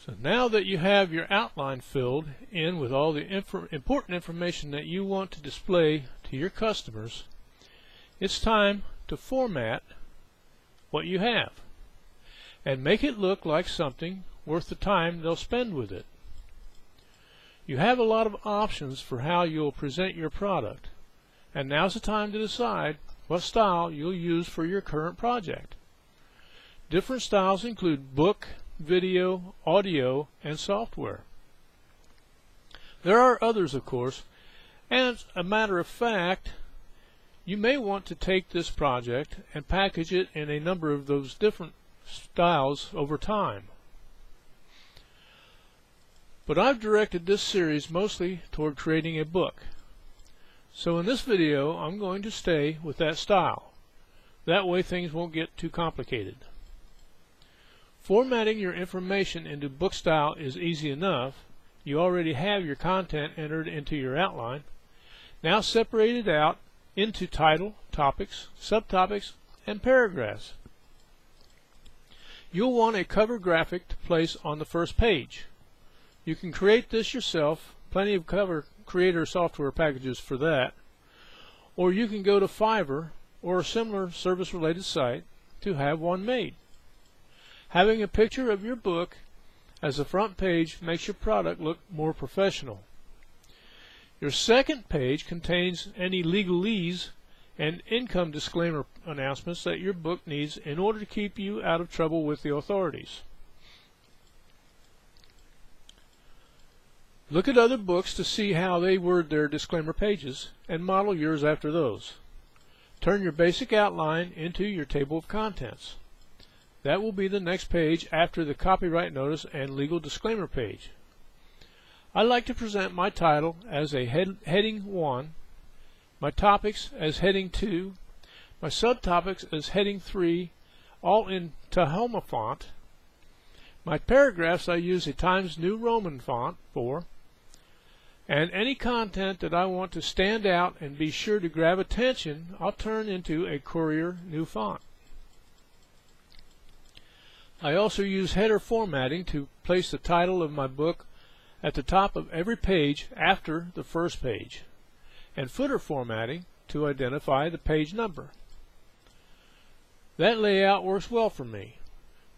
So now that you have your outline filled in with all the important information that you want to display to your customers, it's time to format what you have and make it look like something worth the time they'll spend with it. You have a lot of options for how you'll present your product, and now's the time to decide what style you'll use for your current project. Different styles include book, video, audio, and software. There are others, of course, and as a matter of fact, you may want to take this project and package it in a number of those different styles over time. But I've directed this series mostly toward creating a book. So in this video, I'm going to stay with that style. That way things won't get too complicated. Formatting your information into book style is easy enough. You already have your content entered into your outline. Now separate it out into title, topics, subtopics, and paragraphs. You'll want a cover graphic to place on the first page. You can create this yourself, plenty of cover creator software packages for that, or you can go to Fiverr or a similar service-related site to have one made. Having a picture of your book as a front page makes your product look more professional. Your second page contains any legalese and income disclaimer announcements that your book needs in order to keep you out of trouble with the authorities. Look at other books to see how they word their disclaimer pages and model yours after those. Turn your basic outline into your table of contents. That will be the next page after the copyright notice and legal disclaimer page. I like to present my title as a heading 1, my topics as heading 2, my subtopics as heading 3, all in Tahoma font. My paragraphs I use a Times New Roman font for, and any content that I want to stand out and be sure to grab attention, I'll turn into a Courier New font. I also use header formatting to place the title of my book at the top of every page after the first page, and footer formatting to identify the page number. That layout works well for me.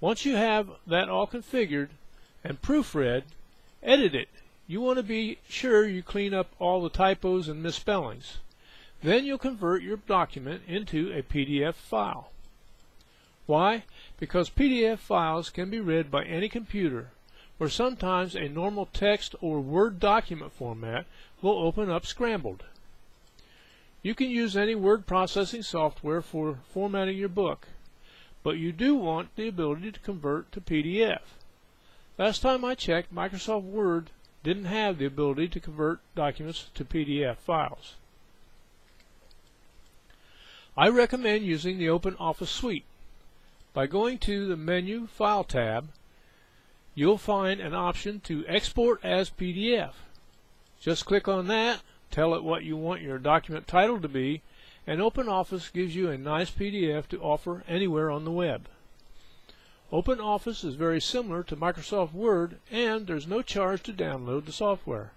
Once you have that all configured and proofread, edit it. You want to be sure you clean up all the typos and misspellings. Then you'll convert your document into a PDF file. Why? Because PDF files can be read by any computer, where sometimes a normal text or Word document format will open up scrambled. You can use any word processing software for formatting your book, but you do want the ability to convert to PDF. Last time I checked, Microsoft Word didn't have the ability to convert documents to PDF files. I recommend using the OpenOffice Suite. By going to the Menu File tab, you'll find an option to export as PDF. Just click on that, tell it what you want your document title to be, and OpenOffice gives you a nice PDF to offer anywhere on the web. OpenOffice is very similar to Microsoft Word, and there's no charge to download the software.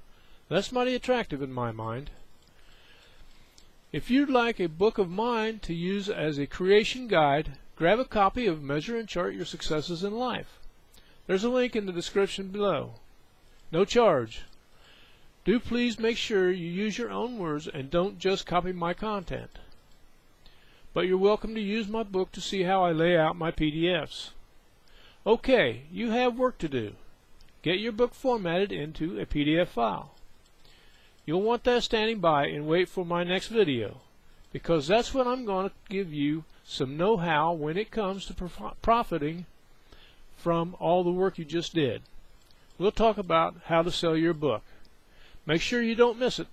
That's mighty attractive in my mind. If you'd like a book of mine to use as a creation guide, grab a copy of Measure and Chart Your Successes in Life. There's a link in the description below. No charge. Do please make sure you use your own words and don't just copy my content. But you're welcome to use my book to see how I lay out my PDFs. Okay, you have work to do. Get your book formatted into a PDF file. You'll want that standing by and wait for my next video, because that's when I'm going to give you some know-how when it comes to profiting from all the work you just did. We'll talk about how to sell your book. Make sure you don't miss it.